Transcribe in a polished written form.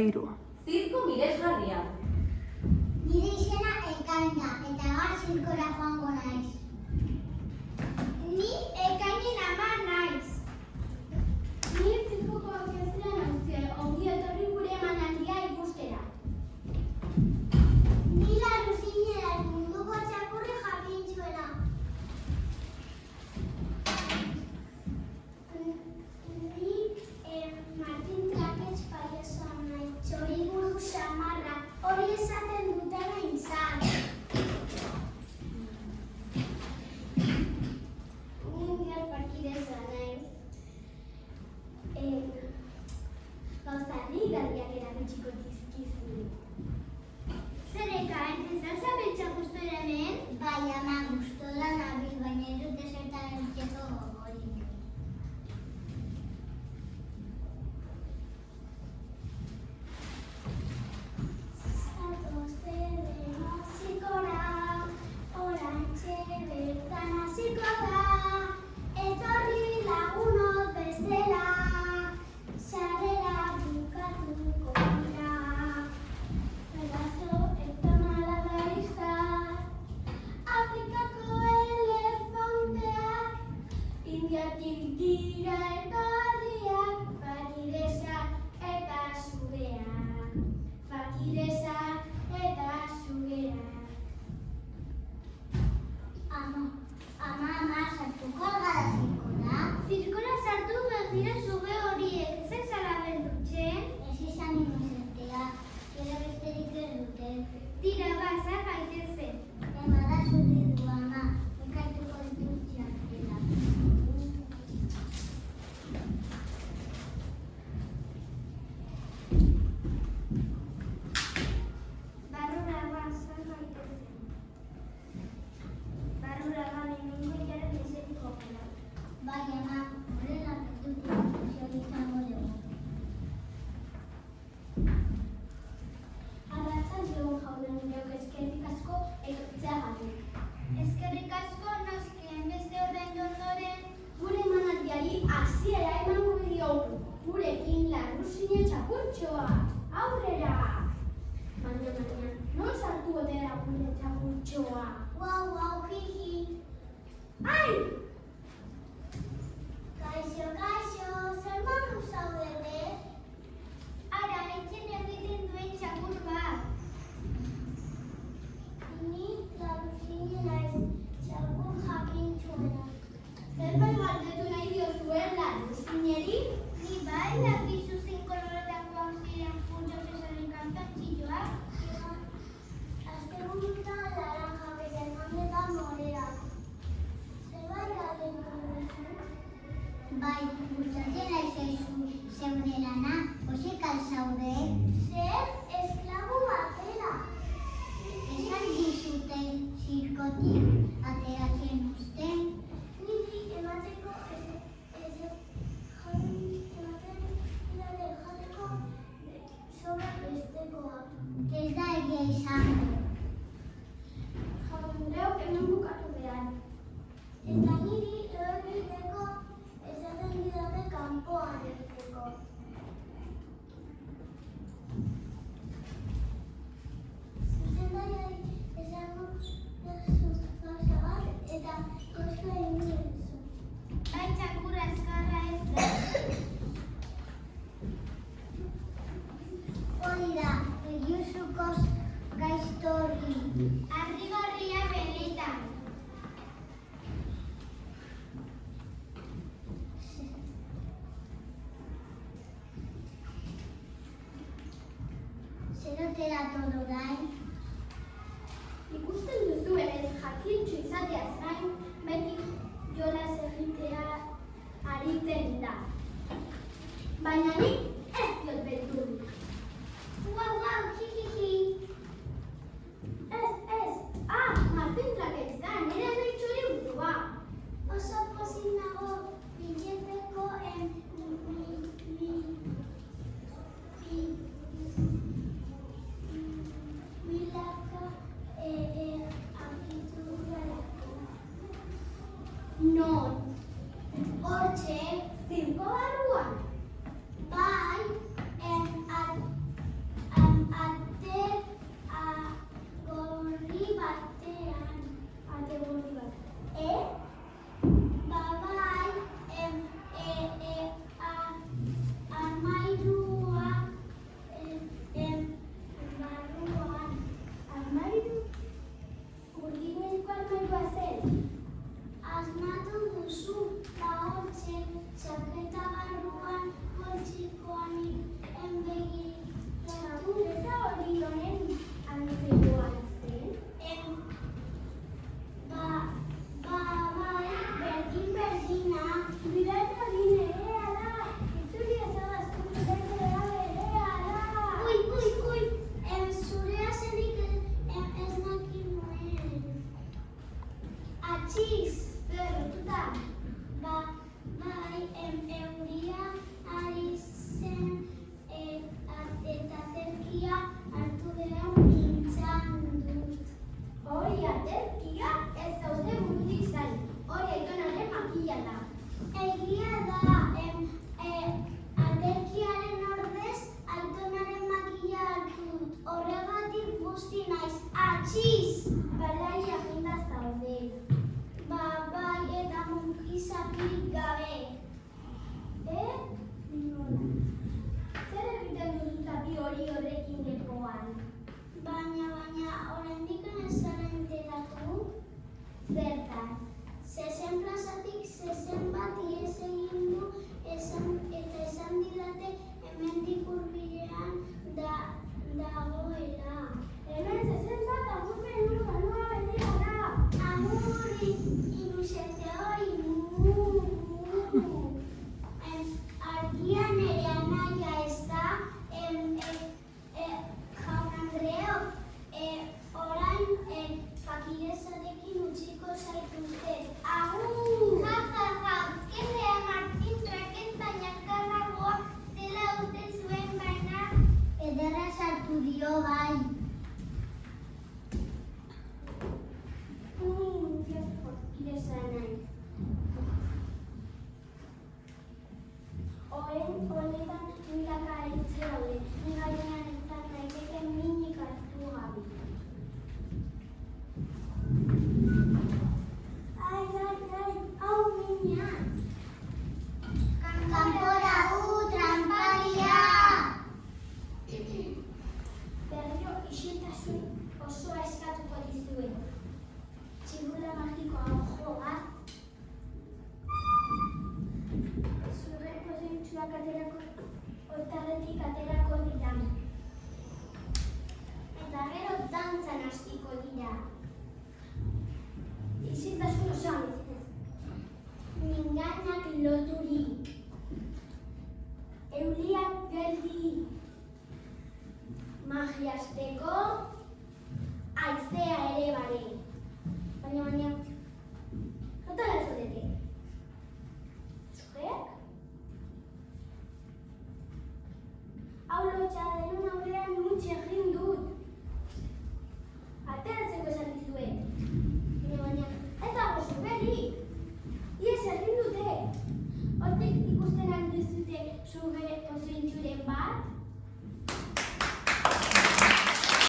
Zirko miresgarria. Nire izena Ekain da, eta gaur zirkora joango naiz. Ni Ekainen ama naiz. Ni zirkoko orkestra nauzue, ongi etorri gure emanaldia ikustera. Ni Larruzinera munduko txakurri jakintzuena. Ni Martin Trakets paiosoa naiz, txoriburu samarra, hori esaten dutena izan. Ni parkideza naiz. Gauza garriak erakutsiko dizkizu. Zer Ekain, ez da zabeltza gustora hemen? Bai, ama, gustola nabil, baina ez dut esertan egiteko gogorik. Zatozte dena zikora, orantxe bertan hasiko da, etorri lagunok bestela, sarrera bukatuko dira. Pedazo etonaladarista, Afrikako elefanteak, Indiatik dira etorriak, fakireza eta sugeak, fakireza eta sugeak. Ama, sartuko gara zirkora? Zirkora sartu begira suge horiek, ez zara bendutzen? Ez izan inozentea, gero besterik ez dute. Tira, baza gaitezen. Emada zuri du, ama, ekartuko ditut txartela. Barrura baza gaitezen. Barrura hemengo jaren eseriko gara. Bai, ama, horrela dut inklusioa izango dugu. Arratsaldeon jaun-andreok, eskerrik asko etortzeagatik. Eskerrik asko noski beste ordaindu ondoren gure emanaldiari hasiera emango diogu. Gurekin Larruzine txakurtxoa. Aurrera! Baina, non sartu ote da gure txakurtxoa? Guau, jiji. Ai! Kaixo, zer modu zaudete? Ara, etxen egiten duen txakur bat. Ni Larruzine naiz, txakur jakintzuena. Zerbait galdetu nahi diozuen Larruzineri? Ni bai, dakizu zein koloreetakoak ziren Julio Cesaren kantontxilloak? Asteburutan laranja, bere emandetan morea. Zerbait galdetu duzu? Bai, gustatzen naizaizu zeure lana, pozik al zaude? Zer, esklabu batera. Esan dizute zirkotik ateratzen uzten. Niri emateko sobra bestekoa. Ez da egia izango. Jaun-andreok hemen bukatu behar. Eta niri egiteko esaten didate kanpoan egiteko. Zuzendariari esango gauza bat eta koska egin duzu. Bai, txakur azkarra ez da. Hori da, Eliusukoz gaiztorri. Arrigarria benetan. Zer ote da todo gain? Ikusten duzu ere jakintxo izateaz gain, beti jolas egitea aritzen da. Baina nik ez diot beldur. Guau, jiji. Ez, Martin Trakets da, nire nahi txoriburua. Oso pozik nago bileteko milaka abiturarako. Non? Hortxe, zirko barruan. Bai. hori horrekin lepoan. Baina, oraindik ez zara enteratu? Zertaz. Zezen plazatik zezen bat ihes egin du eta esan didate hemendik hurbilean dagoela. Hemen zezen bat agurren urbanua betea da. Agur, iruzete hori, argia nire anaia ez da, jaun Andreok, orain fakirezarekin utziko zaituzte. Agur! Que sea Martín Traquez baina karragoa zela uste zuen baina Ederra sartu dio bai. que fakireza naiz. Honetan milaka aritze daude, ni gainean entzat naiteke minik hartu gabe. Ai, hau mina. Kanpora tranparia. Berriro isiltasun osoa eskatuko dizuet. Txirula magikoa jogaz. Zurreko zeintzuak otarretik aterako dira. Eta gero dantzan hasiko dira. Isiltasun osoa mesedez. Minganak loturik. Euliak geldi. Magiasteko haizea ere bare.